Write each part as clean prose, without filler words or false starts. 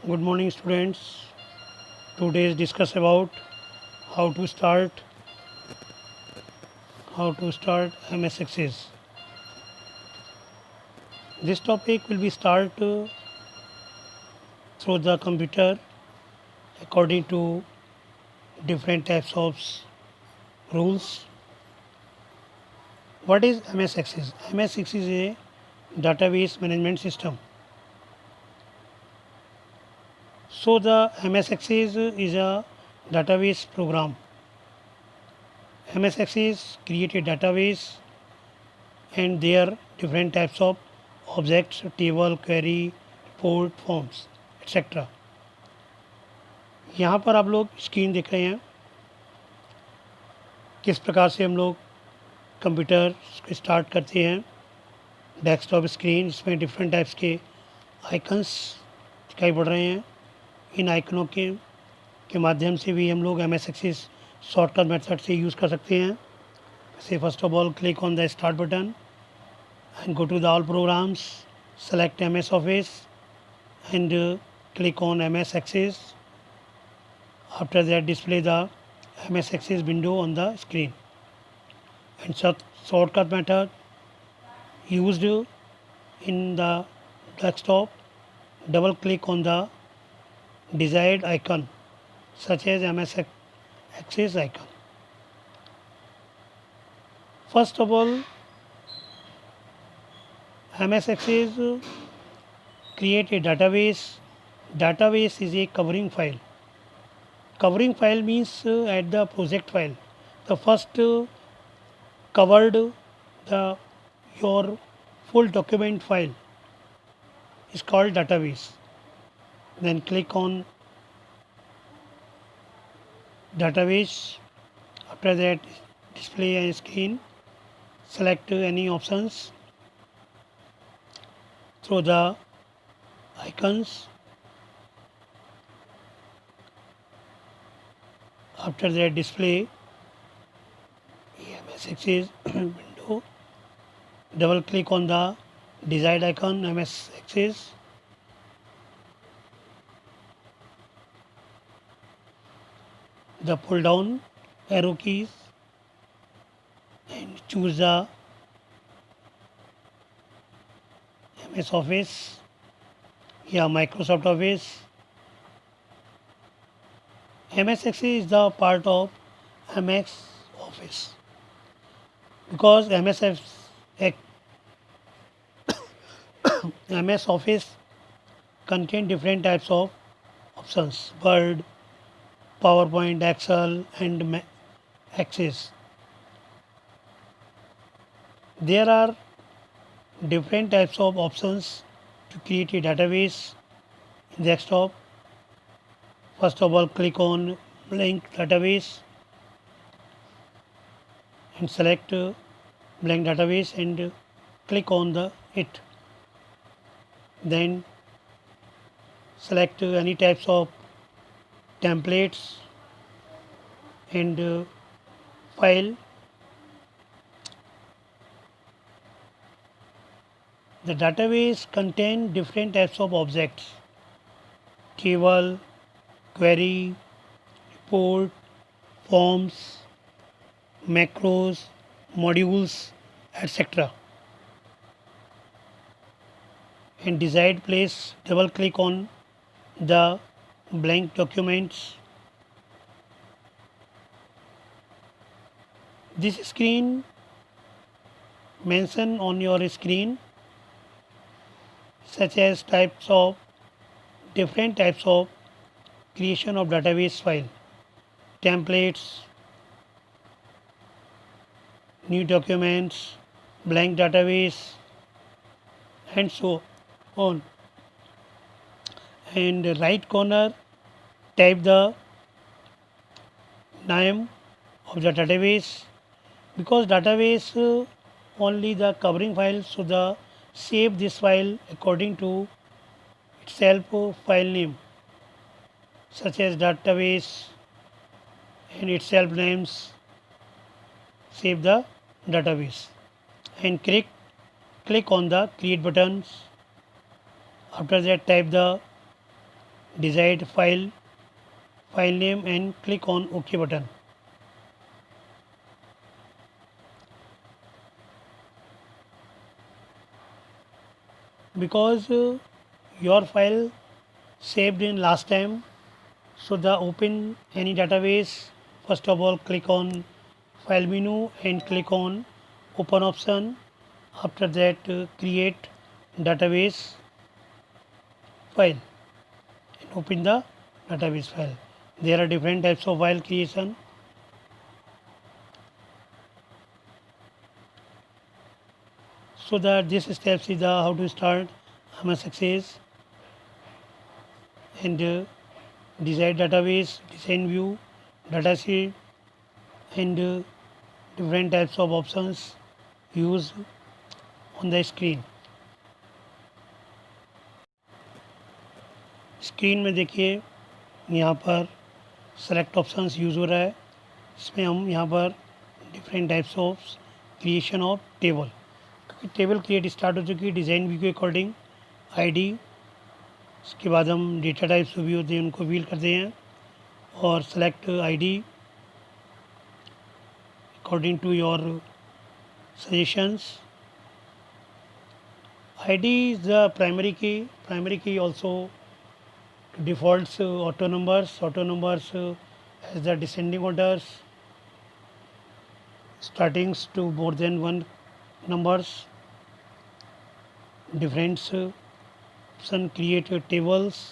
Good morning, students. Today's discuss about how to start MS Access. This topic will be start through the computer according to different types of rules. What is MS Access? MS Access is a database management system. So the MS Access is a database program. MS Access create a database and there different types of objects, table, query, report, forms, etc. यहाँ पर आप लोग screen देख रहे हैं किस प्रकार से हम लोग कंप्यूटर को स्टार्ट करते हैं। डेस्कटॉप स्क्रीन, इसमें डिफरेंट टाइप्स के आइकन्स दिखाई पड़ रहे हैं। इन आइकनों के माध्यम से भी हम लोग MS एक्सेस शॉर्टकट मेथड से यूज़ कर सकते हैं। जैसे first of all click on the start button and go to the all programs, select MS Office and click on MS Access. After that display the MS Access window on the screen. And shortcut method used in the desktop, double click on the desired icon such as MS Access icon. First of all, MS Access create a database. Database is a covering file. Covering file means at the project file. The first covered the your full document file is called database. Then click on database. After that display a screen. Select any options through the icons. After that display MS Access window, double click on the desired icon MS Access. The pull down arrow keys and choose the MS Office या Microsoft Office. MS Access is the part of MS Office because MS Office contain different types of options: Word, PowerPoint, Excel, and Access. There are different types of options to create a database in desktop. First of all, click on blank database and select blank database and click on it. Then select any types of templates and file. The database contains different types of objects: table, query, report, forms, macros, modules, etc. In desired place, double click on the blank documents. This screen mention on your screen such as different types of creation of database file, templates, new documents, blank database, and so on. And right corner type the name of the database because database only the covering file, so the save this file according to itself file name such as database and itself names. Save the database and click on the create buttons. After that type the decide file name and click on OK button. Because your file saved in last time, so the open any database, first of all click on file menu and click on open option. After that create database file and open the database file. There are different types of file creation. So that this steps is the how to start MS Access and design database, design view, datasheet and different types of options used on the screen. Screen में देखिए यहाँ पर select options use हो रहा है. इसमें हम यहाँ पर different types of creation of table, क्योंकि टेबल क्रिएट स्टार्ट हो चुकी है डिज़ाइन व्यू के अकॉर्डिंग. आईडी, इसके बाद हम डेटा टाइप्स भी होते हैं उनको फिल करते हैं और select ID according to your suggestions. ID is the primary key also defaults auto numbers as the descending orders, startings to more than one numbers. Different option create tables.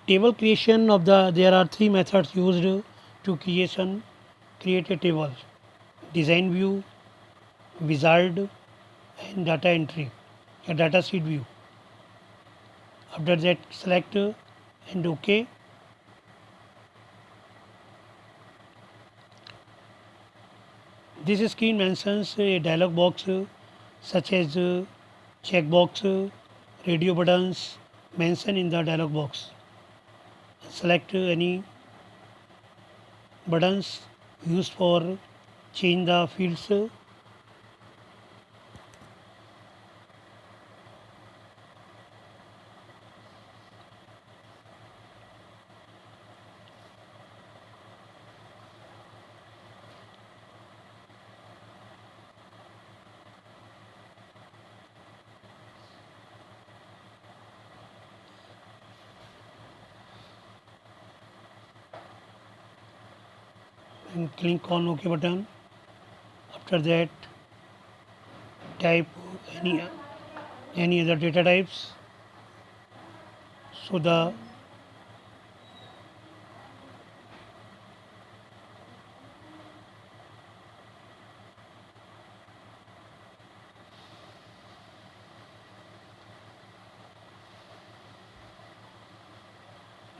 Table creation of there are three methods used to create a table: design view, wizard and data entry, a data sheet view. After that select and OK. This screen mentions a dialog box such as checkbox, radio buttons mentioned in the dialog box. Select any buttons used for change the fields. And click on OK button. After that type any other data types. So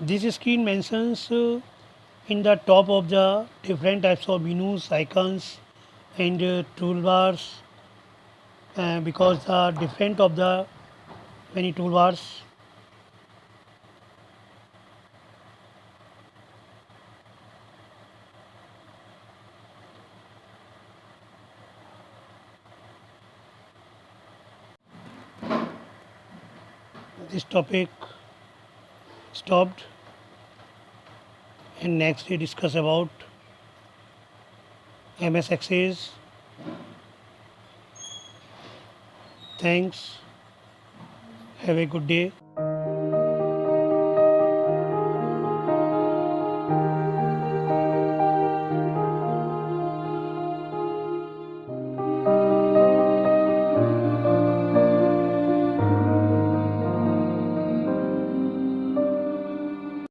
this screen mentions in the top of the different types of menus, icons and toolbars, because the different of the many toolbars. This topic stopped and next we discuss about MS Access. Thanks. Have a good day.